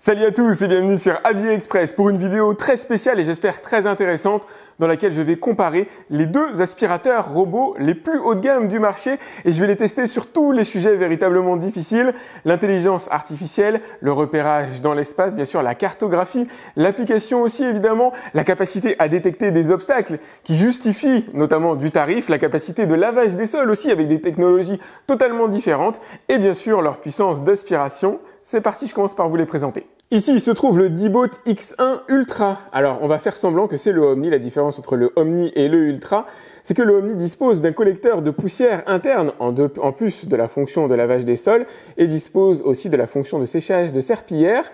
Salut à tous et bienvenue sur Avis Express pour une vidéo très spéciale et j'espère très intéressante dans laquelle je vais comparer les deux aspirateurs robots les plus haut de gamme du marché et je vais les tester sur tous les sujets véritablement difficiles, l'intelligence artificielle, le repérage dans l'espace, bien sûr la cartographie, l'application aussi évidemment, la capacité à détecter des obstacles qui justifient notamment du tarif, la capacité de lavage des sols aussi avec des technologies totalement différentes et bien sûr leur puissance d'aspiration. C'est parti, je commence par vous les présenter. Ici, il se trouve le Dibot X1 Ultra. Alors, on va faire semblant que c'est le Omni. La différence entre le Omni et le Ultra, c'est que le Omni dispose d'un collecteur de poussière interne en plus de la fonction de lavage des sols et dispose aussi de la fonction de séchage de serpillière.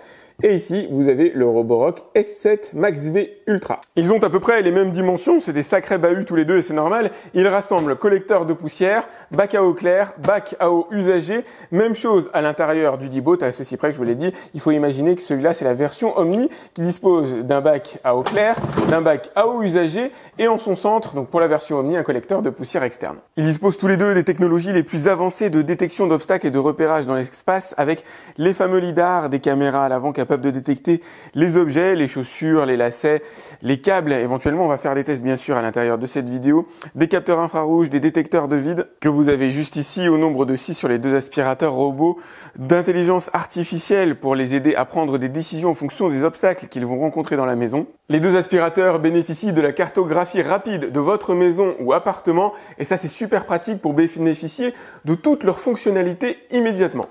Et ici, vous avez le Roborock S7 Max V Ultra. Ils ont à peu près les mêmes dimensions, c'est des sacrés bahuts tous les deux et c'est normal. Ils rassemblent collecteur de poussière, bac à eau clair, bac à eau usagé. Même chose à l'intérieur du Dibot, à ceci près que je vous l'ai dit. Il faut imaginer que celui-là, c'est la version Omni qui dispose d'un bac à eau clair, d'un bac à eau usagé et en son centre, donc pour la version Omni, un collecteur de poussière externe. Ils disposent tous les deux des technologies les plus avancées de détection d'obstacles et de repérage dans l'espace avec les fameux lidars, des caméras à l'avant capable de détecter les objets, les chaussures, les lacets, les câbles. Éventuellement, on va faire des tests bien sûr à l'intérieur de cette vidéo. Des capteurs infrarouges, des détecteurs de vide que vous avez juste ici au nombre de 6 sur les deux aspirateurs robots, d'intelligence artificielle pour les aider à prendre des décisions en fonction des obstacles qu'ils vont rencontrer dans la maison. Les deux aspirateurs bénéficient de la cartographie rapide de votre maison ou appartement et ça c'est super pratique pour bénéficier de toutes leurs fonctionnalités immédiatement.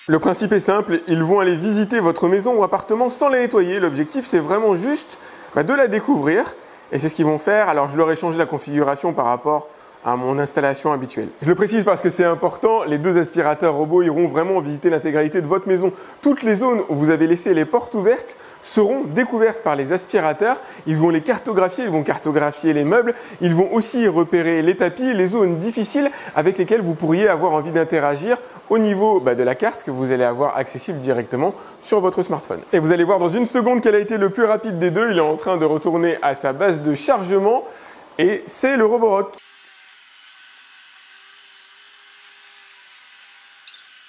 Le principe est simple, ils vont aller visiter votre maison ou appartement sans les nettoyer. L'objectif, c'est vraiment juste de la découvrir. Et c'est ce qu'ils vont faire. Alors, je leur ai changé la configuration par rapport à mon installation habituelle. Je le précise parce que c'est important, les deux aspirateurs robots iront vraiment visiter l'intégralité de votre maison. Toutes les zones où vous avez laissé les portes ouvertes seront découvertes par les aspirateurs. Ils vont les cartographier, ils vont cartographier les meubles. Ils vont aussi repérer les tapis, les zones difficiles avec lesquelles vous pourriez avoir envie d'interagir au niveau de la carte que vous allez avoir accessible directement sur votre smartphone. Et vous allez voir dans une seconde quel a été le plus rapide des deux. Il est en train de retourner à sa base de chargement et c'est le Roborock.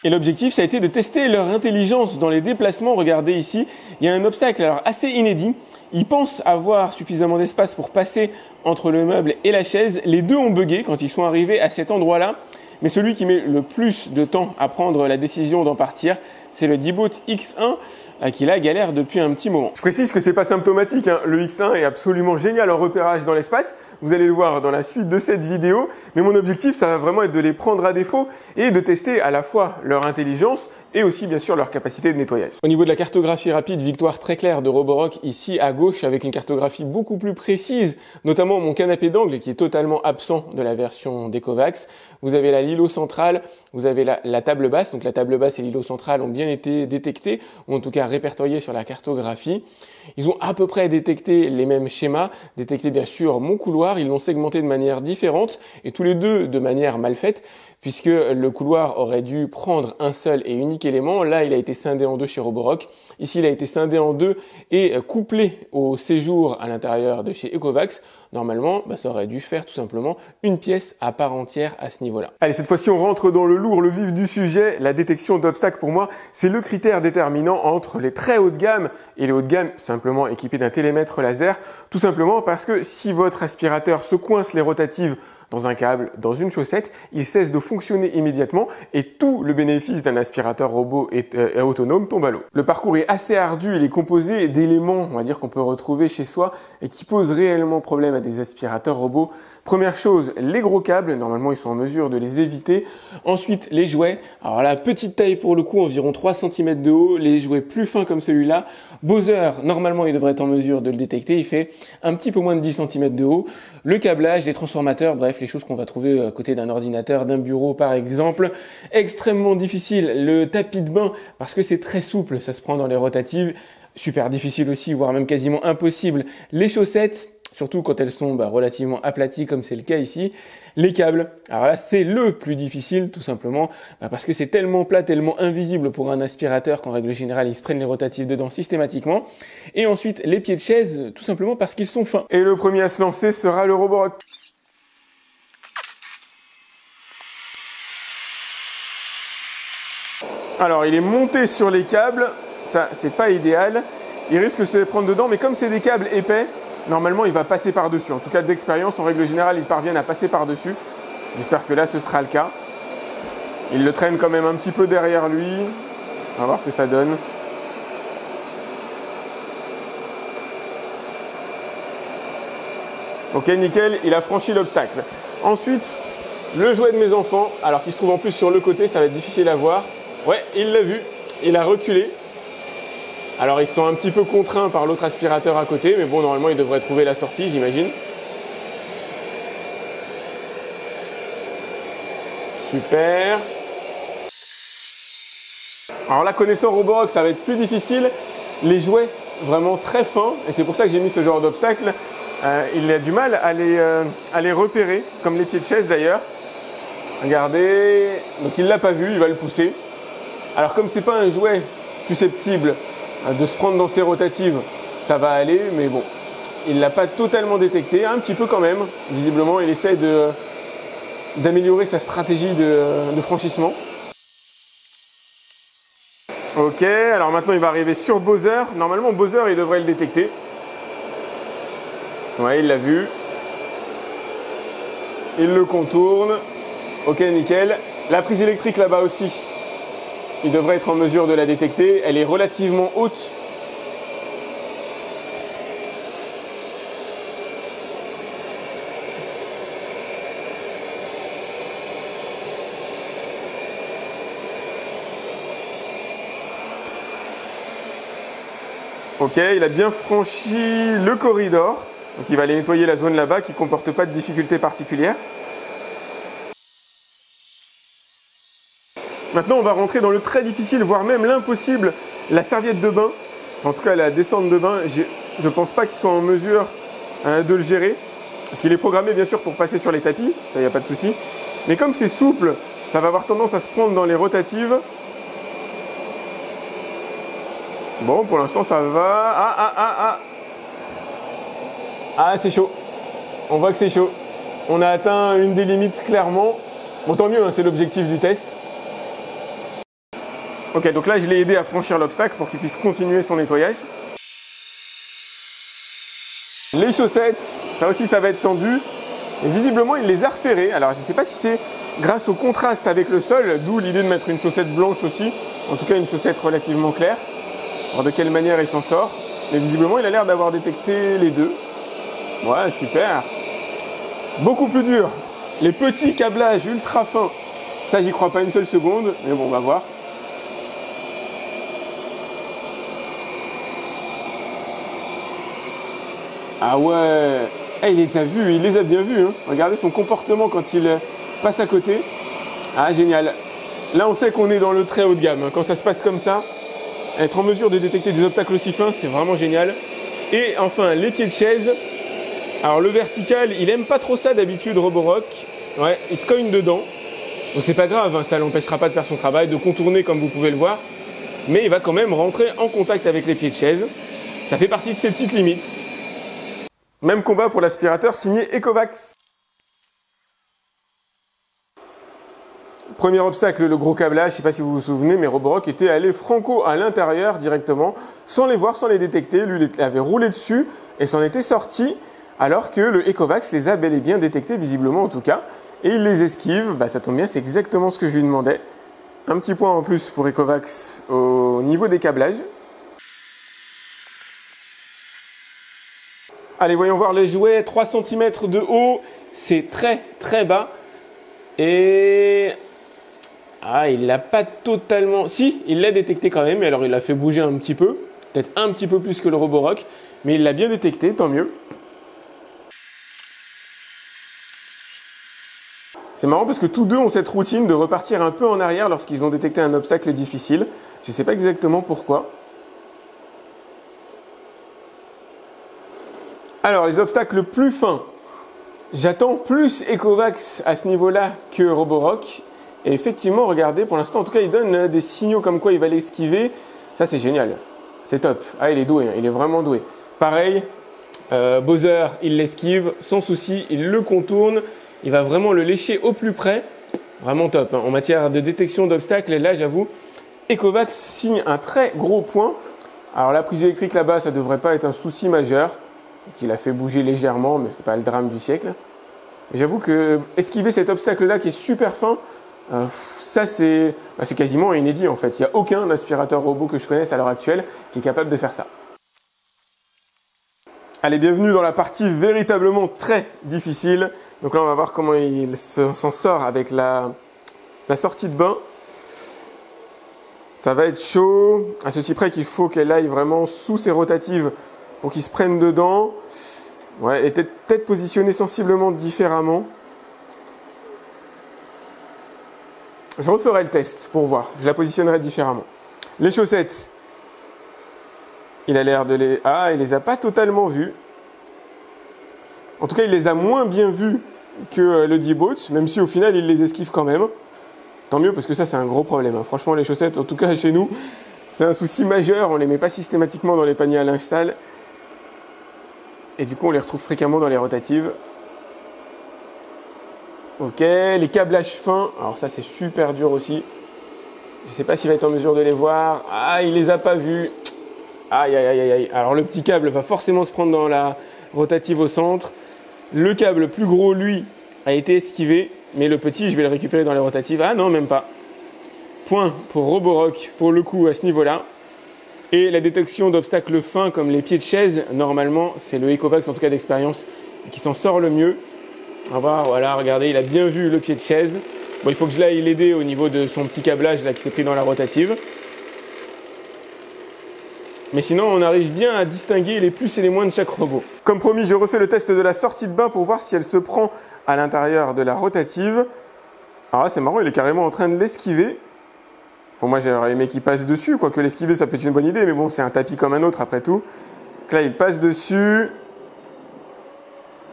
Et l'objectif, ça a été de tester leur intelligence dans les déplacements. Regardez ici, il y a un obstacle alors assez inédit. Ils pensent avoir suffisamment d'espace pour passer entre le meuble et la chaise. Les deux ont bugué quand ils sont arrivés à cet endroit-là. Mais celui qui met le plus de temps à prendre la décision d'en partir, c'est le Dibot X1 qui là galère depuis un petit moment. Je précise que c'est pas symptomatique, hein. Le X1 est absolument génial en repérage dans l'espace. Vous allez le voir dans la suite de cette vidéo. Mais mon objectif, ça va vraiment être de les prendre à défaut et de tester à la fois leur intelligence et aussi bien sûr leur capacité de nettoyage. Au niveau de la cartographie rapide, victoire très claire de Roborock ici à gauche avec une cartographie beaucoup plus précise, notamment mon canapé d'angle qui est totalement absent de la version d'Ecovacs. Vous avez là l'îlot central, vous avez la table basse, donc la table basse et l'îlot central ont bien été détectés, ou en tout cas répertoriés sur la cartographie. Ils ont à peu près détecté les mêmes schémas, détecté bien sûr mon couloir, ils l'ont segmenté de manière différente et tous les deux de manière mal faite, puisque le couloir aurait dû prendre un seul et unique élément. Là, il a été scindé en deux chez Roborock. Ici, il a été scindé en deux et couplé au séjour à l'intérieur de chez Ecovacs. Normalement, ça aurait dû faire tout simplement une pièce à part entière à ce niveau-là. Allez, cette fois-ci, on rentre dans le lourd, le vif du sujet. La détection d'obstacles, pour moi, c'est le critère déterminant entre les très haut de gamme et les haut de gamme simplement équipés d'un télémètre laser. Tout simplement parce que si votre aspirateur se coince les rotatives dans un câble, dans une chaussette, il cesse de fonctionner immédiatement et tout le bénéfice d'un aspirateur robot et autonome tombe à l'eau. Le parcours est assez ardu, il est composé d'éléments, on va dire, qu'on peut retrouver chez soi et qui posent réellement problème à des aspirateurs robots. Première chose, les gros câbles, normalement ils sont en mesure de les éviter. Ensuite, les jouets. Alors la petite taille pour le coup, environ 3 cm de haut, les jouets plus fins comme celui-là. Bowser, normalement il devrait être en mesure de le détecter, il fait un petit peu moins de 10 cm de haut. Le câblage, les transformateurs, bref, les choses qu'on va trouver à côté d'un ordinateur, d'un bureau par exemple. Extrêmement difficile, le tapis de bain, parce que c'est très souple, ça se prend dans les rotatives. Super difficile aussi, voire même quasiment impossible. Les chaussettes, surtout quand elles sont relativement aplaties comme c'est le cas ici. Les câbles, alors là c'est le plus difficile tout simplement parce que c'est tellement plat, tellement invisible pour un aspirateur qu'en règle générale ils se prennent les rotatifs dedans systématiquement. Et ensuite les pieds de chaise tout simplement parce qu'ils sont fins. Et le premier à se lancer sera le Roborock. Alors, il est monté sur les câbles. Ça, c'est pas idéal. Il risque de se les prendre dedans, mais comme c'est des câbles épais, normalement, il va passer par-dessus. En tout cas, d'expérience, en règle générale, ils parviennent à passer par-dessus. J'espère que là, ce sera le cas. Il le traîne quand même un petit peu derrière lui. On va voir ce que ça donne. Ok, nickel, il a franchi l'obstacle. Ensuite, le jouet de mes enfants, alors qu'il se trouve en plus sur le côté, ça va être difficile à voir. Ouais, il l'a vu, il a reculé. Alors ils sont un petit peu contraints par l'autre aspirateur à côté, mais bon, normalement ils devraient trouver la sortie, j'imagine. Super. Alors là, connaissant Roborock, ça va être plus difficile. Les jouets vraiment très fins, et c'est pour ça que j'ai mis ce genre d'obstacle, il a du mal à les repérer, comme les pieds de chaise d'ailleurs. Regardez, donc il ne l'a pas vu, il va le pousser. Alors comme c'est pas un jouet susceptible de se prendre dans ses rotatives, ça va aller, mais bon, il ne l'a pas totalement détecté, un petit peu quand même. Visiblement, il essaie d'améliorer sa stratégie de franchissement. Ok, alors maintenant il va arriver sur Bowser. Normalement Bowser il devrait le détecter. Ouais, il l'a vu. Il le contourne. Ok, nickel. La prise électrique là-bas aussi, il devrait être en mesure de la détecter. Elle est relativement haute. Ok, il a bien franchi le corridor. Donc il va aller nettoyer la zone là-bas qui ne comporte pas de difficultés particulières. Maintenant, on va rentrer dans le très difficile, voire même l'impossible, la serviette de bain. Enfin, en tout cas, la descente de bain, je ne pense pas qu'il soit en mesure de le gérer. Parce qu'il est programmé, bien sûr, pour passer sur les tapis. Ça, il n'y a pas de souci. Mais comme c'est souple, ça va avoir tendance à se prendre dans les rotatives. Bon, pour l'instant, ça va. Ah, c'est chaud. On voit que c'est chaud. On a atteint une des limites, clairement. Bon, tant mieux, hein, c'est l'objectif du test. Ok, donc là, je l'ai aidé à franchir l'obstacle pour qu'il puisse continuer son nettoyage. Les chaussettes, ça aussi, ça va être tendu. Et visiblement, il les a repérées. Alors, je ne sais pas si c'est grâce au contraste avec le sol, d'où l'idée de mettre une chaussette blanche aussi. En tout cas, une chaussette relativement claire. Alors, de quelle manière il s'en sort. Mais visiblement, il a l'air d'avoir détecté les deux. Ouais, super. Beaucoup plus dur. Les petits câblages ultra fins. Ça, j'y crois pas une seule seconde. Mais bon, on va voir. Ah ouais, il les a vus, il les a bien vus. Hein. Regardez son comportement quand il passe à côté. Ah, génial. Là, on sait qu'on est dans le très haut de gamme. Hein. Quand ça se passe comme ça, être en mesure de détecter des obstacles aussi fins, c'est vraiment génial. Et enfin, les pieds de chaise. Alors, le vertical, il aime pas trop ça d'habitude, Roborock. Ouais, il se cogne dedans. Donc, c'est pas grave, hein, ça l'empêchera pas de faire son travail, de contourner comme vous pouvez le voir. Mais il va quand même rentrer en contact avec les pieds de chaise. Ça fait partie de ses petites limites. Même combat pour l'aspirateur signé Ecovacs. Premier obstacle, le gros câblage. Je ne sais pas si vous vous souvenez, mais Roborock était allé franco à l'intérieur directement, sans les voir, sans les détecter. Lui, il avait roulé dessus et s'en était sorti, alors que le Ecovacs les a bel et bien détectés, visiblement en tout cas. Et il les esquive. Bah, ça tombe bien, c'est exactement ce que je lui demandais. Un petit point en plus pour Ecovacs au niveau des câblages. Allez, voyons voir les jouets. 3 cm de haut, c'est très très bas. Et... ah, il l'a pas totalement... si, il l'a détecté quand même. Alors, il l'a fait bouger un petit peu. Peut-être un petit peu plus que le Roborock. Mais il l'a bien détecté, tant mieux. C'est marrant parce que tous deux ont cette routine de repartir un peu en arrière lorsqu'ils ont détecté un obstacle difficile. Je ne sais pas exactement pourquoi. Alors, les obstacles plus fins. J'attends plus Ecovacs à ce niveau-là que Roborock. Et effectivement, regardez, pour l'instant, en tout cas, il donne des signaux comme quoi il va l'esquiver. Ça, c'est génial. C'est top. Ah, il est doué, hein. Il est vraiment doué. Pareil, Bowser, il l'esquive, sans souci, il le contourne. Il va vraiment le lécher au plus près. Vraiment top. Hein. En matière de détection d'obstacles, là, j'avoue, Ecovacs signe un très gros point. Alors la prise électrique là-bas, ça ne devrait pas être un souci majeur. Il a fait bouger légèrement, mais ce n'est pas le drame du siècle. J'avoue que esquiver cet obstacle-là qui est super fin, ça c'est quasiment inédit en fait. Il n'y a aucun aspirateur robot que je connaisse à l'heure actuelle qui est capable de faire ça. Allez, bienvenue dans la partie véritablement très difficile. Donc là, on va voir comment il s'en sort avec la sortie de bain. Ça va être chaud, à ceci près qu'il faut qu'elle aille vraiment sous ses rotatives pour qu'il se prenne dedans. Ouais, elle est peut-être positionnée sensiblement différemment. Je referai le test pour voir, je la positionnerai différemment. Les chaussettes, il a l'air de les... Ah, il les a pas totalement vues. En tout cas, il les a moins bien vues que le D-Boat, même si au final, il les esquive quand même. Tant mieux, parce que ça, c'est un gros problème. Franchement, les chaussettes, en tout cas chez nous, c'est un souci majeur. On ne les met pas systématiquement dans les paniers à linge sale. Et du coup, on les retrouve fréquemment dans les rotatives. Ok, les câblages fins. Alors ça, c'est super dur aussi. Je ne sais pas s'il va être en mesure de les voir. Ah, il les a pas vus. Aïe, aïe, aïe, aïe. Alors le petit câble va forcément se prendre dans la rotative au centre. Le câble plus gros, lui, a été esquivé. Mais le petit, je vais le récupérer dans les rotatives. Ah non, même pas. Point pour Roborock, pour le coup, à ce niveau-là. Et la détection d'obstacles fins, comme les pieds de chaise, normalement, c'est le Ecovacs, en tout cas d'expérience, qui s'en sort le mieux. On va voir, voilà, regardez, il a bien vu le pied de chaise. Bon, il faut que je l'aille l'aider au niveau de son petit câblage là, qui s'est pris dans la rotative. Mais sinon, on arrive bien à distinguer les plus et les moins de chaque robot. Comme promis, je refais le test de la sortie de bain pour voir si elle se prend à l'intérieur de la rotative. Alors là, c'est marrant, il est carrément en train de l'esquiver. Bon, moi, j'aurais aimé qu'il passe dessus, quoique l'esquiver, ça peut être une bonne idée, mais bon, c'est un tapis comme un autre après tout. Donc là, il passe dessus.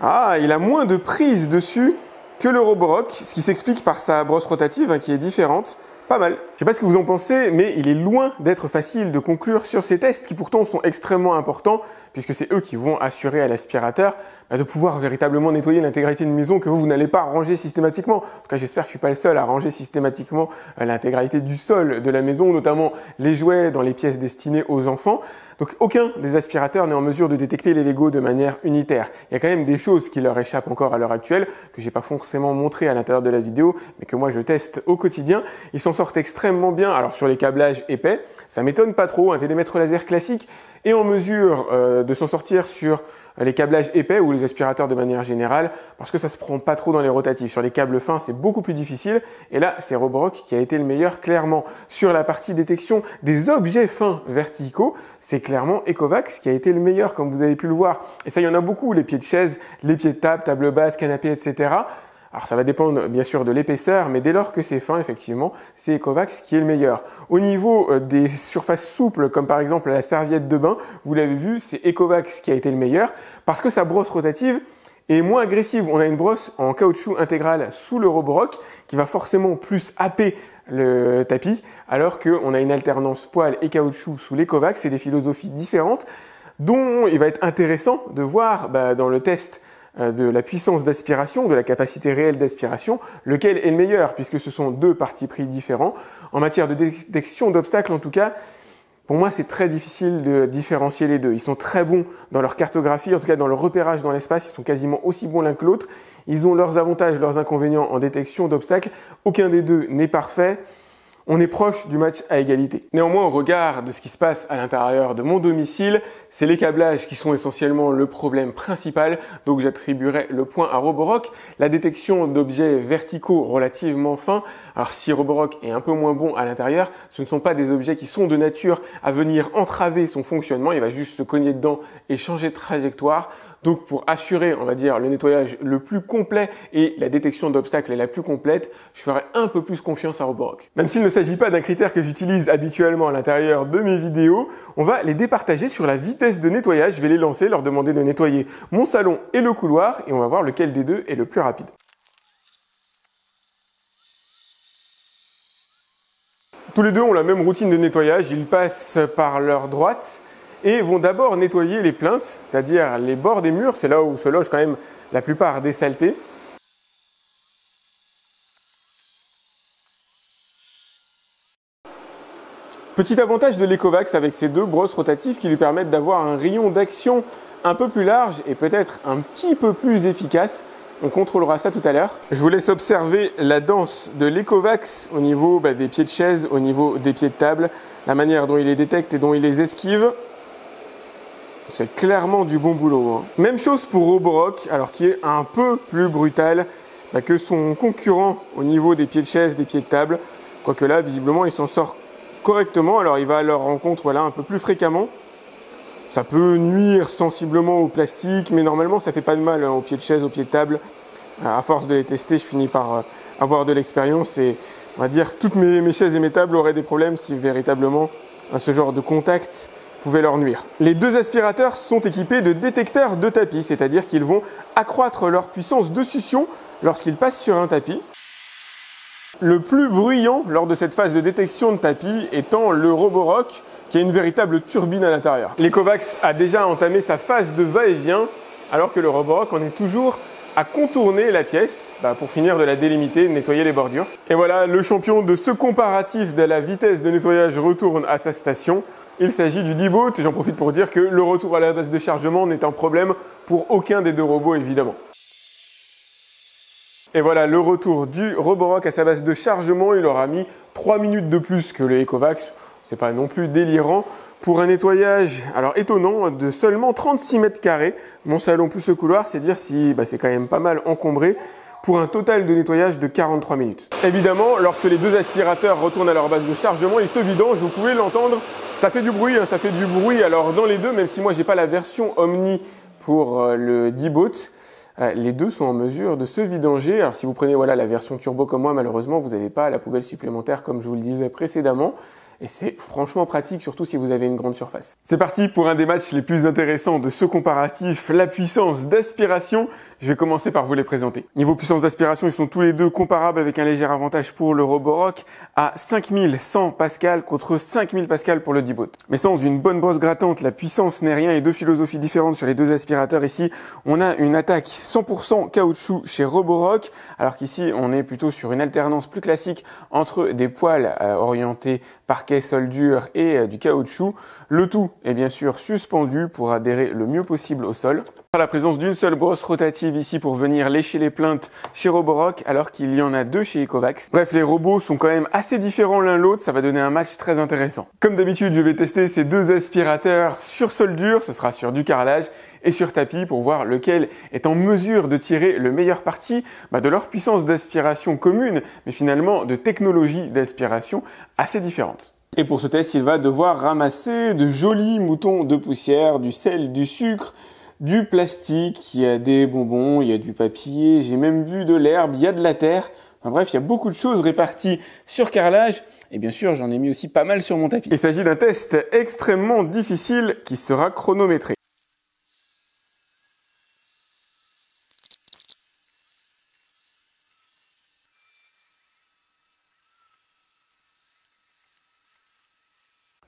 Ah, il a moins de prise dessus que le Roborock, ce qui s'explique par sa brosse rotative, hein, qui est différente. Pas mal. Je ne sais pas ce que vous en pensez, mais il est loin d'être facile de conclure sur ces tests qui pourtant sont extrêmement importants puisque c'est eux qui vont assurer à l'aspirateur de pouvoir véritablement nettoyer l'intégralité d'une maison que vous n'allez pas ranger systématiquement. En tout cas, j'espère que je suis pas le seul à ranger systématiquement l'intégralité du sol de la maison, notamment les jouets dans les pièces destinées aux enfants. Donc aucun des aspirateurs n'est en mesure de détecter les Lego de manière unitaire. Il y a quand même des choses qui leur échappent encore à l'heure actuelle, que j'ai pas forcément montré à l'intérieur de la vidéo, mais que moi je teste au quotidien. Ils s'en sortent extrêmement bien. Alors sur les câblages épais, ça m'étonne pas trop. Un télémètre laser classique est en mesure de s'en sortir sur les câblages épais ou les aspirateurs de manière générale, parce que ça se prend pas trop dans les rotatifs. Sur les câbles fins, c'est beaucoup plus difficile. Et là, c'est Roborock qui a été le meilleur, clairement. Sur la partie détection des objets fins verticaux, c'est clairement Ecovacs qui a été le meilleur, comme vous avez pu le voir. Et ça, il y en a beaucoup, les pieds de chaise, les pieds de table, table basse, canapé, etc. Alors ça va dépendre bien sûr de l'épaisseur, mais dès lors que c'est fin, effectivement, c'est Ecovacs qui est le meilleur. Au niveau des surfaces souples, comme par exemple la serviette de bain, vous l'avez vu, c'est Ecovacs qui a été le meilleur, parce que sa brosse rotative est moins agressive. On a une brosse en caoutchouc intégral sous le Roborock, qui va forcément plus happer le tapis, alors qu'on a une alternance poil et caoutchouc sous l'Ecovacs. C'est des philosophies différentes, dont il va être intéressant de voir dans le test de la puissance d'aspiration, de la capacité réelle d'aspiration, lequel est le meilleur, puisque ce sont deux partis pris différents. En matière de détection d'obstacles, en tout cas, pour moi, c'est très difficile de différencier les deux. Ils sont très bons dans leur cartographie, en tout cas dans leur repérage dans l'espace, ils sont quasiment aussi bons l'un que l'autre. Ils ont leurs avantages, leurs inconvénients en détection d'obstacles. Aucun des deux n'est parfait. On est proche du match à égalité. Néanmoins, au regard de ce qui se passe à l'intérieur de mon domicile, c'est les câblages qui sont essentiellement le problème principal, donc j'attribuerai le point à Roborock. La détection d'objets verticaux relativement fins, alors si Roborock est un peu moins bon à l'intérieur, ce ne sont pas des objets qui sont de nature à venir entraver son fonctionnement, il va juste se cogner dedans et changer de trajectoire. Donc pour assurer, on va dire, le nettoyage le plus complet et la détection d'obstacles la plus complète, je ferai un peu plus confiance à Roborock. Même s'il ne s'agit pas d'un critère que j'utilise habituellement à l'intérieur de mes vidéos, on va les départager sur la vitesse de nettoyage. Je vais les lancer, leur demander de nettoyer mon salon et le couloir et on va voir lequel des deux est le plus rapide. Tous les deux ont la même routine de nettoyage, ils passent par leur droite et vont d'abord nettoyer les plinthes, c'est-à-dire les bords des murs, c'est là où se logent quand même la plupart des saletés. Petit avantage de l'Ecovacs avec ces deux brosses rotatives qui lui permettent d'avoir un rayon d'action un peu plus large et peut-être un petit peu plus efficace. On contrôlera ça tout à l'heure. Je vous laisse observer la danse de l'Ecovacs au niveau des pieds de chaise, au niveau des pieds de table, la manière dont il les détecte et dont il les esquive. C'est clairement du bon boulot, hein. Même chose pour Roborock, alors qui est un peu plus brutal que son concurrent au niveau des pieds de chaise, des pieds de table. Quoique là, visiblement, il s'en sort correctement. Alors il va à leur rencontre un peu plus fréquemment. Ça peut nuire sensiblement au plastique, mais normalement ça fait pas de mal aux pieds de chaise, aux pieds de table. À force de les tester, je finis par avoir de l'expérience et on va dire toutes mes chaises et mes tables auraient des problèmes si véritablement ce genre de contact pouvait leur nuire. Les deux aspirateurs sont équipés de détecteurs de tapis, c'est-à-dire qu'ils vont accroître leur puissance de succion lorsqu'ils passent sur un tapis. Le plus bruyant lors de cette phase de détection de tapis étant le Roborock, qui a une véritable turbine à l'intérieur. L'Ecovacs a déjà entamé sa phase de va-et-vient, alors que le Roborock en est toujours à contourner la pièce pour finir de la délimiter, de nettoyer les bordures. Et voilà, le champion de ce comparatif de la vitesse de nettoyage retourne à sa station. Il s'agit du D-Boat. J'en profite pour dire que le retour à la base de chargement n'est un problème pour aucun des deux robots, évidemment. Et voilà le retour du Roborock à sa base de chargement. Il aura mis 3 minutes de plus que le Ecovacs. C'est pas non plus délirant. Pour un nettoyage, alors étonnant, de seulement 36 mètres carrés. Mon salon plus le couloir, c'est dire si c'est quand même pas mal encombré. Pour un total de nettoyage de 43 minutes. Évidemment, lorsque les deux aspirateurs retournent à leur base de chargement, ils se vidangent, vous pouvez l'entendre, ça fait du bruit, ça fait du bruit. Alors dans les deux, même si moi j'ai pas la version Omni pour le D-Boat, les deux sont en mesure de se vidanger. Alors si vous prenez la version turbo comme moi, malheureusement, vous n'avez pas la poubelle supplémentaire comme je vous le disais précédemment. Et c'est franchement pratique, surtout si vous avez une grande surface. C'est parti pour un des matchs les plus intéressants de ce comparatif, la puissance d'aspiration. Je vais commencer par vous les présenter. Niveau puissance d'aspiration, ils sont tous les deux comparables avec un léger avantage pour le Roborock à 5100 pascal contre 5000 pascal pour le D-Boat. Mais sans une bonne brosse grattante, la puissance n'est rien et deux philosophies différentes sur les deux aspirateurs. Ici, on a une attaque 100% caoutchouc chez Roborock, alors qu'ici, on est plutôt sur une alternance plus classique entre des poils orientés parquet, sol dur et du caoutchouc. Le tout est bien sûr suspendu pour adhérer le mieux possible au sol. La présence d'une seule brosse rotative ici pour venir lécher les plinthes chez Roborock alors qu'il y en a deux chez Ecovacs. Bref, les robots sont quand même assez différents l'un l'autre, ça va donner un match très intéressant. Comme d'habitude, je vais tester ces deux aspirateurs sur sol dur, ce sera sur du carrelage et sur tapis pour voir lequel est en mesure de tirer le meilleur parti de leur puissance d'aspiration commune, mais finalement de technologie d'aspiration assez différentes. Et pour ce test, il va devoir ramasser de jolis moutons de poussière, du sel, du sucre, du plastique, il y a des bonbons, il y a du papier, j'ai même vu de l'herbe, il y a de la terre. Enfin bref, il y a beaucoup de choses réparties sur carrelage. Et bien sûr, j'en ai mis aussi pas mal sur mon tapis. Il s'agit d'un test extrêmement difficile qui sera chronométré.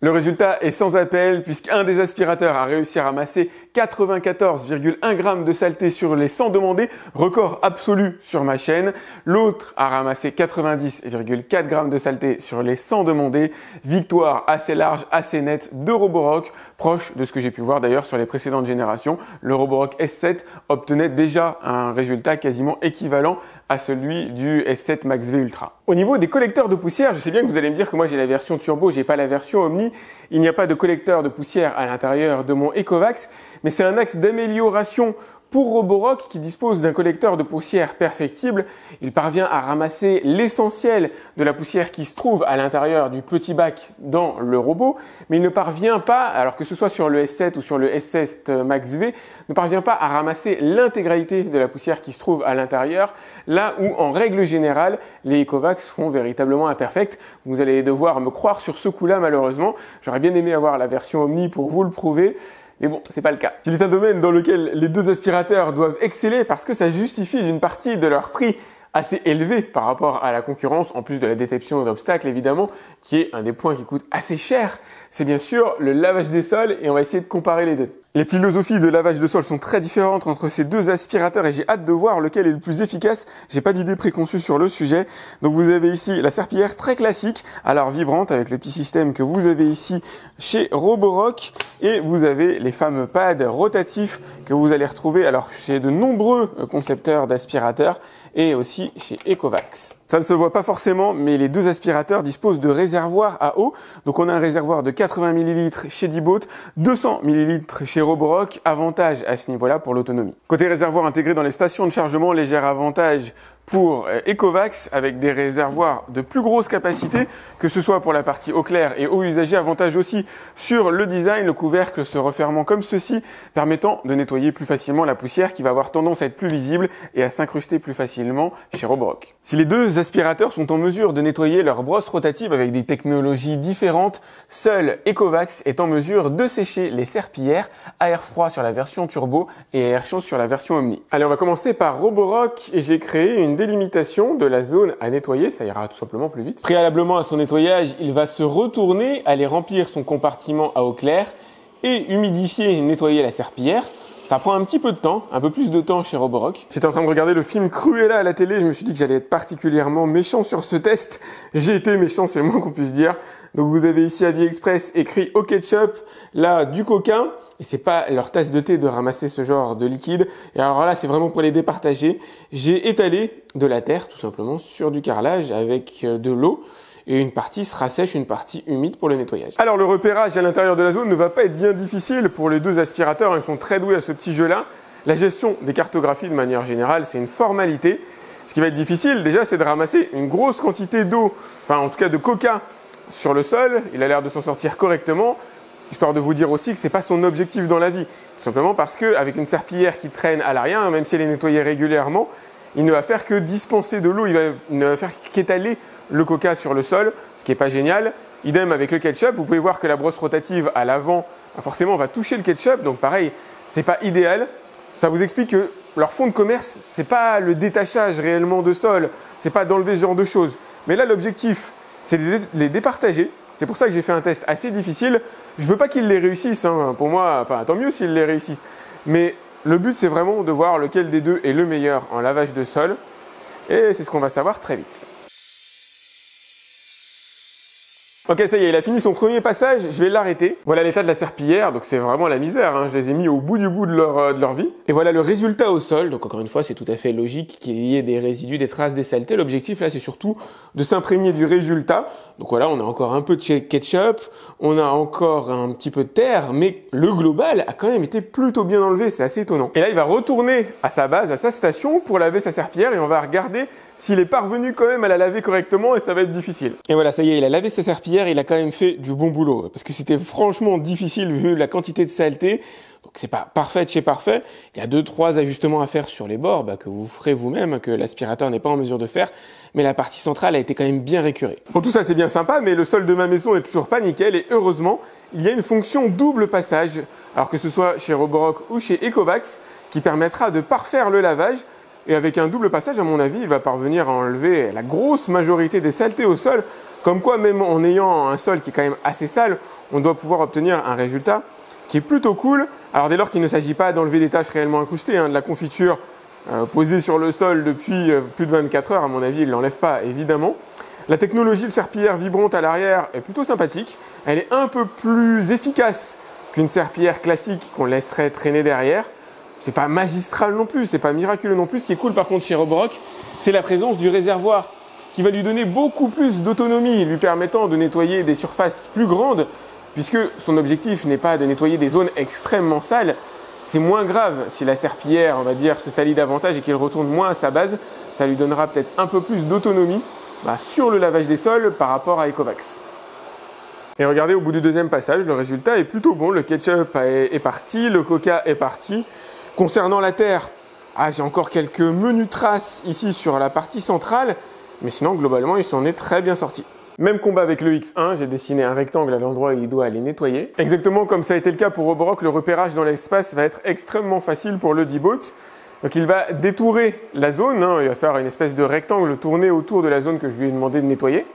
Le résultat est sans appel puisqu'un des aspirateurs a réussi à ramasser 94,1 grammes de saleté sur les 100 demandés, record absolu sur ma chaîne. L'autre a ramassé 90,4 grammes de saleté sur les 100 demandés. Victoire assez large, assez nette de Roborock, proche de ce que j'ai pu voir d'ailleurs sur les précédentes générations. Le Roborock S7 obtenait déjà un résultat quasiment équivalent à celui du S7 Max V Ultra. Au niveau des collecteurs de poussière, je sais bien que vous allez me dire que moi j'ai la version turbo, j'ai pas la version Omni. Il n'y a pas de collecteur de poussière à l'intérieur de mon Ecovacs, mais c'est un axe d'amélioration pour Roborock qui dispose d'un collecteur de poussière perfectible. Il parvient à ramasser l'essentiel de la poussière qui se trouve à l'intérieur du petit bac dans le robot, mais il ne parvient pas, alors que ce soit sur le S7 ou sur le S7 Max V, ne parvient pas à ramasser l'intégralité de la poussière qui se trouve à l'intérieur, là où en règle générale, les Ecovacs font véritablement imperfect. Vous allez devoir me croire sur ce coup-là malheureusement. J'aurais bien aimé avoir la version Omni pour vous le prouver. Mais bon, c'est pas le cas. Il est un domaine dans lequel les deux aspirateurs doivent exceller parce que ça justifie d'une partie de leur prix assez élevé par rapport à la concurrence, en plus de la détection d'obstacles évidemment, qui est un des points qui coûte assez cher. C'est bien sûr le lavage des sols et on va essayer de comparer les deux. Les philosophies de lavage de sol sont très différentes entre ces deux aspirateurs et j'ai hâte de voir lequel est le plus efficace. J'ai pas d'idée préconçue sur le sujet. Donc vous avez ici la serpillière très classique, alors vibrante avec le petit système que vous avez ici chez Roborock, et vous avez les fameux pads rotatifs que vous allez retrouver alors chez de nombreux concepteurs d'aspirateurs et aussi chez Ecovacs. Ça ne se voit pas forcément, mais les deux aspirateurs disposent de réservoirs à eau. Donc on a un réservoir de 80 ml chez Dieboat, 200 ml chez Roborock, avantage à ce niveau-là pour l'autonomie. Côté réservoir intégré dans les stations de chargement, léger avantage pour Ecovacs avec des réservoirs de plus grosse capacité, que ce soit pour la partie eau claire et eau usagée, avantage aussi sur le design, le couvercle se refermant comme ceci, permettant de nettoyer plus facilement la poussière qui va avoir tendance à être plus visible et à s'incruster plus facilement chez Roborock. Si les deux aspirateurs sont en mesure de nettoyer leur brosse rotative avec des technologies différentes, seul Ecovacs est en mesure de sécher les serpillières à air froid sur la version turbo et à air chaud sur la version Omni. Allez, on va commencer par Roborock et j'ai créé une délimitation de la zone à nettoyer, ça ira tout simplement plus vite. Préalablement à son nettoyage, il va se retourner, aller remplir son compartiment à eau claire et humidifier et nettoyer la serpillière. Ça prend un petit peu de temps, un peu plus de temps chez Roborock. J'étais en train de regarder le film Cruella à la télé, je me suis dit que j'allais être particulièrement méchant sur ce test. J'ai été méchant, c'est le moins qu'on puisse dire. Donc vous avez ici AliExpress écrit au ketchup, là du coca. Et c'est pas leur tasse de thé de ramasser ce genre de liquide. Et alors là, c'est vraiment pour les départager. J'ai étalé de la terre, tout simplement, sur du carrelage avec de l'eau. Et une partie sera sèche, une partie humide pour le nettoyage. Alors le repérage à l'intérieur de la zone ne va pas être bien difficile pour les deux aspirateurs. Ils sont très doués à ce petit jeu-là. La gestion des cartographies de manière générale, c'est une formalité. Ce qui va être difficile, déjà, c'est de ramasser une grosse quantité d'eau, enfin en tout cas de coca, sur le sol. Il a l'air de s'en sortir correctement. Histoire de vous dire aussi que c'est pas son objectif dans la vie. Tout simplement parce que avec une serpillière qui traîne à l'arrière, même si elle est nettoyée régulièrement, il ne va faire que dispenser de l'eau, il ne va faire qu'étaler le coca sur le sol, ce qui est pas génial. Idem avec le ketchup, vous pouvez voir que la brosse rotative à l'avant, forcément, va toucher le ketchup, donc pareil, c'est pas idéal. Ça vous explique que leur fond de commerce, c'est pas le détachage réellement de sol, c'est pas d'enlever ce genre de choses. Mais là, l'objectif, c'est de les départager. C'est pour ça que j'ai fait un test assez difficile. Je veux pas qu'ils les réussissent, hein. Pour moi, enfin tant mieux s'ils les réussissent. Mais le but, c'est vraiment de voir lequel des deux est le meilleur en lavage de sol. Et c'est ce qu'on va savoir très vite. Ok, ça y est, il a fini son premier passage, je vais l'arrêter. Voilà l'état de la serpillière, donc c'est vraiment la misère, hein. Je les ai mis au bout du bout de leur vie. Et voilà le résultat au sol, donc encore une fois, c'est tout à fait logique qu'il y ait des résidus, des traces, des saletés. L'objectif là, c'est surtout de s'imprégner du résultat. Donc voilà, on a encore un peu de ketchup, on a encore un petit peu de terre, mais le global a quand même été plutôt bien enlevé, c'est assez étonnant. Et là, il va retourner à sa base, à sa station, pour laver sa serpillière et on va regarder s'il est parvenu quand même à la laver correctement et ça va être difficile. Et voilà, ça y est, il a lavé sa serpillière, il a quand même fait du bon boulot. Parce que c'était franchement difficile vu la quantité de saleté. Donc c'est pas parfait de chez parfait. Il y a 2-3 ajustements à faire sur les bords que vous ferez vous-même, que l'aspirateur n'est pas en mesure de faire. Mais la partie centrale a été quand même bien récurée. Bon, tout ça c'est bien sympa, mais le sol de ma maison est toujours pas nickel. Et heureusement, il y a une fonction double passage, alors que ce soit chez Roborock ou chez Ecovacs, qui permettra de parfaire le lavage. Et avec un double passage, à mon avis, il va parvenir à enlever la grosse majorité des saletés au sol. Comme quoi, même en ayant un sol qui est quand même assez sale, on doit pouvoir obtenir un résultat qui est plutôt cool. Alors dès lors qu'il ne s'agit pas d'enlever des taches réellement incrustées, de la confiture posée sur le sol depuis plus de 24 heures, à mon avis, il ne l'enlève pas, évidemment. La technologie de serpillière vibrante à l'arrière est plutôt sympathique. Elle est un peu plus efficace qu'une serpillière classique qu'on laisserait traîner derrière. C'est pas magistral non plus, c'est pas miraculeux non plus. Ce qui est cool par contre chez Roborock, c'est la présence du réservoir qui va lui donner beaucoup plus d'autonomie, lui permettant de nettoyer des surfaces plus grandes, puisque son objectif n'est pas de nettoyer des zones extrêmement sales. C'est moins grave si la serpillière, on va dire, se salit davantage et qu'il retourne moins à sa base. Ça lui donnera peut-être un peu plus d'autonomie sur le lavage des sols par rapport à Ecovacs. Et regardez, au bout du deuxième passage, le résultat est plutôt bon. Le ketchup est parti, le coca est parti. Concernant la terre, j'ai encore quelques menues traces ici sur la partie centrale, mais sinon globalement il s'en est très bien sorti. Même combat avec le X1, j'ai dessiné un rectangle à l'endroit où il doit aller nettoyer. Exactement comme ça a été le cas pour Roborock, le repérage dans l'espace va être extrêmement facile pour le Dieboat. Donc il va détourer la zone, il va faire une espèce de rectangle tourné autour de la zone que je lui ai demandé de nettoyer.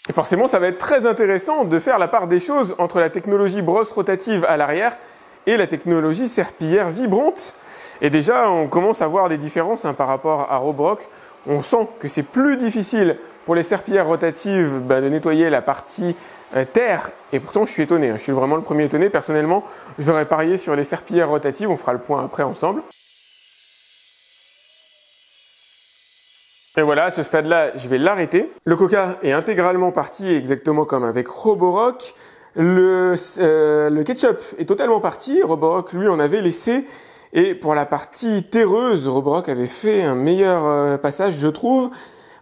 Il forcément, ça va être très intéressant de faire la part des choses entre la technologie brosse rotative à l'arrière et la technologie serpillière vibrante. Et déjà, on commence à voir des différences par rapport à Roborock. On sent que c'est plus difficile pour les serpillières rotatives de nettoyer la partie terre. Et pourtant, je suis étonné. Je suis vraiment le premier étonné. Personnellement, j'aurais parié sur les serpillières rotatives. On fera le point après ensemble. Et voilà, à ce stade-là, je vais l'arrêter. Le coca est intégralement parti, exactement comme avec Roborock. Le ketchup est totalement parti. Roborock, lui, en avait laissé. Et pour la partie terreuse, Roborock avait fait un meilleur passage, je trouve.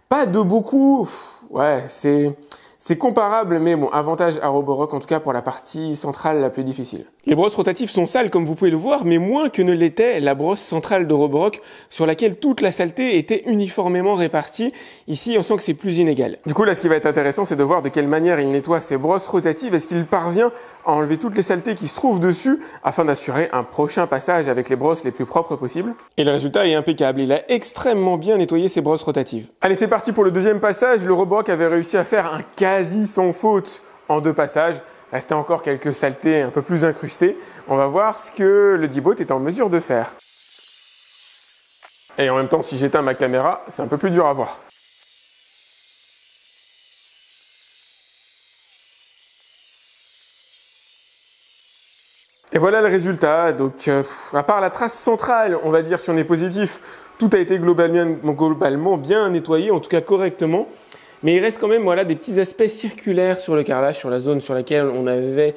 Pas de beaucoup. Ouais, c'est comparable, mais bon, avantage à Roborock, en tout cas pour la partie centrale la plus difficile. Les brosses rotatives sont sales, comme vous pouvez le voir, mais moins que ne l'était la brosse centrale de Roborock, sur laquelle toute la saleté était uniformément répartie. Ici, on sent que c'est plus inégal. Du coup, là, ce qui va être intéressant, c'est de voir de quelle manière il nettoie ses brosses rotatives. Est-ce qu'il parvient à enlever toutes les saletés qui se trouvent dessus, afin d'assurer un prochain passage avec les brosses les plus propres possibles. Et le résultat est impeccable. Il a extrêmement bien nettoyé ses brosses rotatives. Allez, c'est parti pour le deuxième passage. Le Roborock avait réussi à faire un quasi sans faute en 2 passages. Restait encore quelques saletés un peu plus incrustées. On va voir ce que le D-Bot est en mesure de faire. Et en même temps, si j'éteins ma caméra, c'est un peu plus dur à voir. Et voilà le résultat. Donc, à part la trace centrale, on va dire si on est positif, tout a été globalement bien nettoyé, en tout cas correctement. Mais il reste quand même des petits aspects circulaires sur le carrelage, sur la zone sur laquelle on avait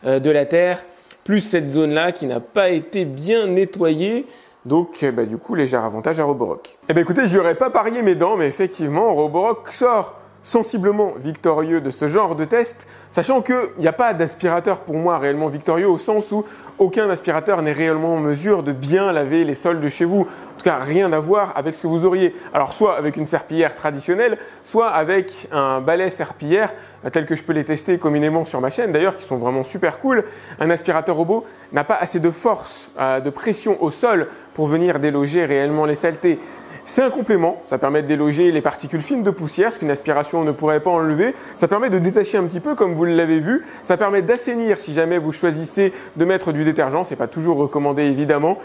de la terre, plus cette zone-là qui n'a pas été bien nettoyée. Donc, du coup, léger avantage à Roborock. Eh bien, écoutez, j'y aurais pas parié mes dents, mais effectivement, Roborock sort sensiblement victorieux de ce genre de test, sachant qu'il n'y a pas d'aspirateur pour moi réellement victorieux au sens où aucun aspirateur n'est réellement en mesure de bien laver les sols de chez vous. En tout cas, rien à voir avec ce que vous auriez. Alors, soit avec une serpillière traditionnelle, soit avec un balai serpillière, tel que je peux les tester communément sur ma chaîne d'ailleurs, qui sont vraiment super cool. Un aspirateur robot n'a pas assez de force, de pression au sol pour venir déloger réellement les saletés. C'est un complément, ça permet de déloger les particules fines de poussière, ce qu'une aspiration ne pourrait pas enlever. Ça permet de détacher un petit peu comme vous l'avez vu. Ça permet d'assainir si jamais vous choisissez de mettre du détergent. C'est pas toujours recommandé évidemment,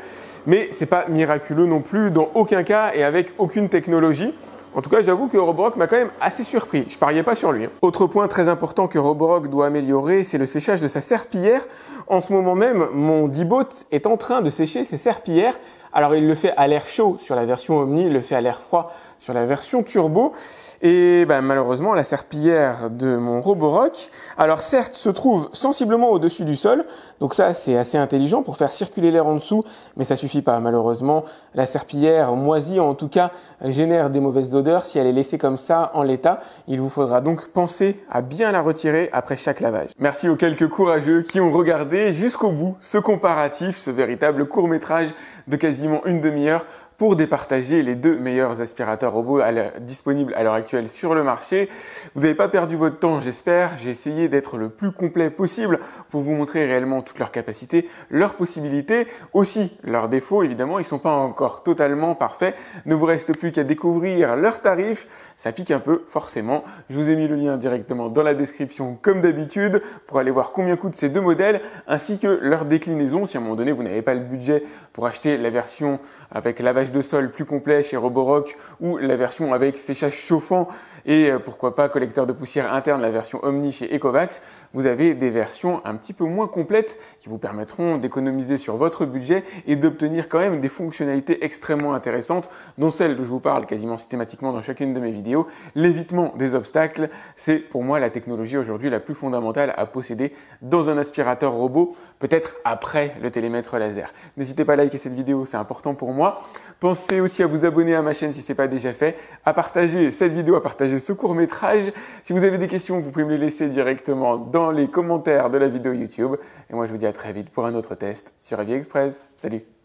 mais c'est pas miraculeux non plus dans aucun cas et avec aucune technologie. En tout cas, j'avoue que Roborock m'a quand même assez surpris. Je pariais pas sur lui. Autre point très important que Roborock doit améliorer, c'est le séchage de sa serpillière. En ce moment même, mon D-Bot est en train de sécher ses serpillières. Alors, il le fait à l'air chaud sur la version Omni, il le fait à l'air froid sur la version Turbo. Et malheureusement, la serpillière de mon Roborock, alors certes, se trouve sensiblement au-dessus du sol. Donc ça, c'est assez intelligent pour faire circuler l'air en dessous, mais ça suffit pas. Malheureusement, la serpillière moisie, en tout cas, génère des mauvaises odeurs. Si elle est laissée comme ça, en l'état, il vous faudra donc penser à bien la retirer après chaque lavage. Merci aux quelques courageux qui ont regardé jusqu'au bout ce comparatif, ce véritable court-métrage de quasiment une demi-heure pour départager les 2 meilleurs aspirateurs robots disponibles à l'heure actuelle sur le marché. Vous n'avez pas perdu votre temps, j'espère. J'ai essayé d'être le plus complet possible pour vous montrer réellement toutes leurs capacités, leurs possibilités, aussi leurs défauts. Évidemment, ils sont pas encore totalement parfaits. Ne vous reste plus qu'à découvrir leurs tarifs. Ça pique un peu, forcément. Je vous ai mis le lien directement dans la description, comme d'habitude, pour aller voir combien coûtent ces 2 modèles, ainsi que leur déclinaison. Si à un moment donné, vous n'avez pas le budget pour acheter la version avec lavage de sol plus complet chez Roborock ou la version avec séchage chauffant et pourquoi pas collecteur de poussière interne, la version Omni chez Ecovacs, vous avez des versions un petit peu moins complètes qui vous permettront d'économiser sur votre budget et d'obtenir quand même des fonctionnalités extrêmement intéressantes, dont celle dont je vous parle quasiment systématiquement dans chacune de mes vidéos, l'évitement des obstacles. C'est pour moi la technologie aujourd'hui la plus fondamentale à posséder dans un aspirateur robot, peut-être après le télémètre laser. N'hésitez pas à liker cette vidéo, c'est important pour moi. Pensez aussi à vous abonner à ma chaîne si ce n'est pas déjà fait, à partager cette vidéo, à partager ce court-métrage. Si vous avez des questions, vous pouvez me les laisser directement dans les commentaires de la vidéo YouTube. Et moi, je vous dis à très vite pour un autre test sur AviExpress. Salut!